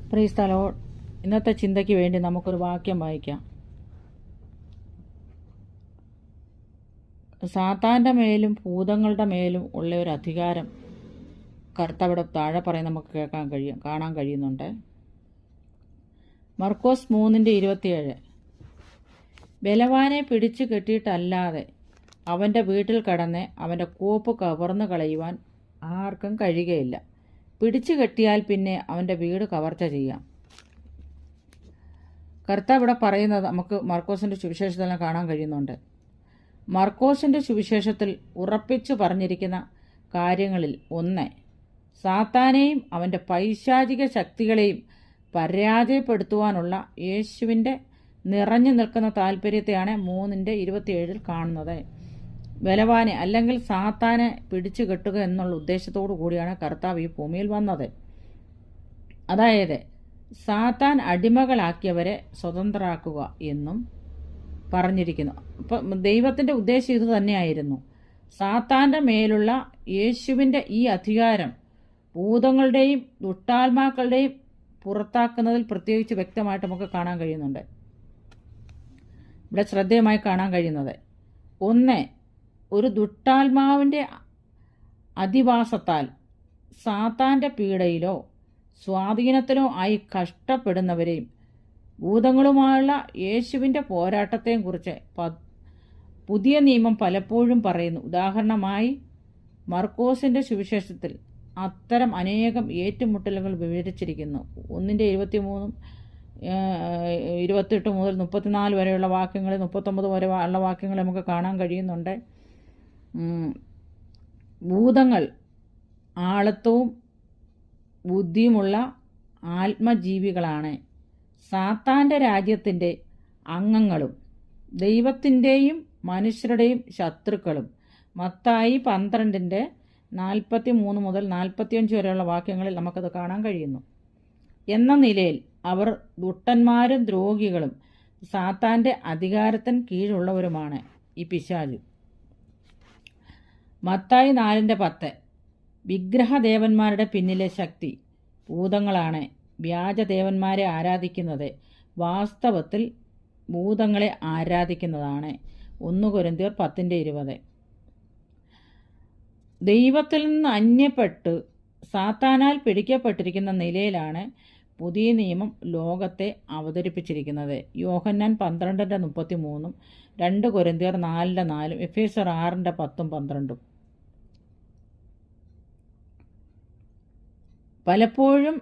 Praise the Lord. ഇന്നത്തെ ചിന്തയ്ക്ക് വേണ്ടി നമുക്കൊരു വാക്യം വായിക്കാം. സാത്താൻ്റെ മേലും ഭൂതങ്ങളുടെ മേലും ഉള്ള ഒരു അധികാരം കർത്താവിടെ താഴെ പറയും നമുക്ക് കാണാൻ കഴിയുന്നുണ്ട്. മർക്കോസ് 3:27. ബലവാനെ പിടിച്ചു കെട്ടിയിട്ടല്ലാതെ അവൻ്റെ വീട്ടിൽ കടന്ന് അവൻ്റെ കോപ്പ് കവർന്നു കളയുവാൻ ആർക്കും കഴിയുകയില്ല. പിടിച്ചു കെട്ടിയാൽ പിന്നെ അവൻ്റെ വീട് കവർച്ച ചെയ്യാം. കർത്താവ് ഇവിടെ പറയുന്നത് നമുക്ക് മർക്കോസിൻ്റെ സുവിശേഷത്തിൽ കാണാൻ കഴിയുന്നുണ്ട്. മർക്കോസിൻ്റെ സുവിശേഷത്തിൽ ഉറപ്പിച്ചു പറഞ്ഞിരിക്കുന്ന കാര്യങ്ങളിൽ ഒന്ന്, സാത്താനെയും അവൻ്റെ പൈശാചിക ശക്തികളെയും പരാജയപ്പെടുത്തുവാനുള്ള യേശുവിൻ്റെ നിറഞ്ഞു നിൽക്കുന്ന താല്പര്യത്തെയാണ് 3:27 കാണുന്നത്. ബലവാനെ അല്ലെങ്കിൽ സാത്താനെ പിടിച്ചു കെട്ടുക എന്നുള്ള ഉദ്ദേശത്തോടു കൂടിയാണ് കർത്താവ് ഈ ഭൂമിയിൽ വന്നത്. അതായത് സാത്താൻ അടിമകളാക്കിയവരെ സ്വതന്ത്രരാക്കുക എന്നും പറഞ്ഞിരിക്കുന്നു. അപ്പം ദൈവത്തിൻ്റെ ഉദ്ദേശം ഇത് തന്നെയായിരുന്നു. സാത്താൻ്റെ മേലുള്ള യേശുവിൻ്റെ ഈ അധികാരം ഭൂതങ്ങളുടെയും ദുഷ്ടാത്മാക്കളുടെയും പുറത്താക്കുന്നതിൽ പ്രത്യേകിച്ച് വ്യക്തമായിട്ട് നമുക്ക് കാണാൻ കഴിയുന്നുണ്ട്. ഇവിടെ ശ്രദ്ധേയമായി കാണാൻ കഴിയുന്നത് ഒന്ന്, ഒരു ദുഷ്ടാത്മാവിൻ്റെ അധിവാസത്താൽ സാത്താൻ്റെ പീഡയിലോ സ്വാധീനത്തിലോ ആയി കഷ്ടപ്പെടുന്നവരെയും ഭൂതങ്ങളുമായുള്ള യേശുവിൻ്റെ പോരാട്ടത്തെയും കുറിച്ച് പുതിയ നിയമം പലപ്പോഴും പറയുന്നു. ഉദാഹരണമായി മർക്കോസിൻ്റെ സുവിശേഷത്തിൽ അത്തരം അനേകം ഏറ്റുമുട്ടലുകൾ വിവരിച്ചിരിക്കുന്നു. 1:23, 28 മുതൽ 34 വരെയുള്ള വാക്യങ്ങൾ, 39 വരെ ഉള്ള വാക്യങ്ങൾ നമുക്ക് കാണാൻ കഴിയുന്നുണ്ട്. ഭൂതങ്ങൾ ആളത്വവും ബുദ്ധിയുമുള്ള ആത്മജീവികളാണ്. സാത്താൻ്റെ രാജ്യത്തിൻ്റെ അംഗങ്ങളും ദൈവത്തിൻ്റെയും മനുഷ്യരുടെയും ശത്രുക്കളും. മത്തായി 12:43 മുതൽ 45 വരെയുള്ള വാക്യങ്ങളിൽ നമുക്കത് കാണാൻ കഴിയുന്നു. എന്ന നിലയിൽ അവർ ദുഷ്ടന്മാരും ദ്രോഹികളും സാത്താൻ്റെ അധികാരത്തിന് കീഴുള്ളവരുമാണ് ഈ പിശാച്. മത്തായി 4:10. വിഗ്രഹദേവന്മാരുടെ പിന്നിലെ ശക്തി ഭൂതങ്ങളാണ്. വ്യാജദേവന്മാരെ ആരാധിക്കുന്നത് വാസ്തവത്തിൽ ഭൂതങ്ങളെ ആരാധിക്കുന്നതാണ്. 1 കൊരിന്ത്യർ 10:20. ദൈവത്തിൽ നിന്ന് അന്യപ്പെട്ട് സാത്താനാൽ പിടിക്കപ്പെട്ടിരിക്കുന്ന നിലയിലാണ് പുതിയ നിയമം ലോകത്തെ അവതരിപ്പിച്ചിരിക്കുന്നത്. യോഹന്നാൻ 12:33, 2 കൊരിന്ത്യർ 4:4, എഫേസ്യർ 6:10-12. പലപ്പോഴും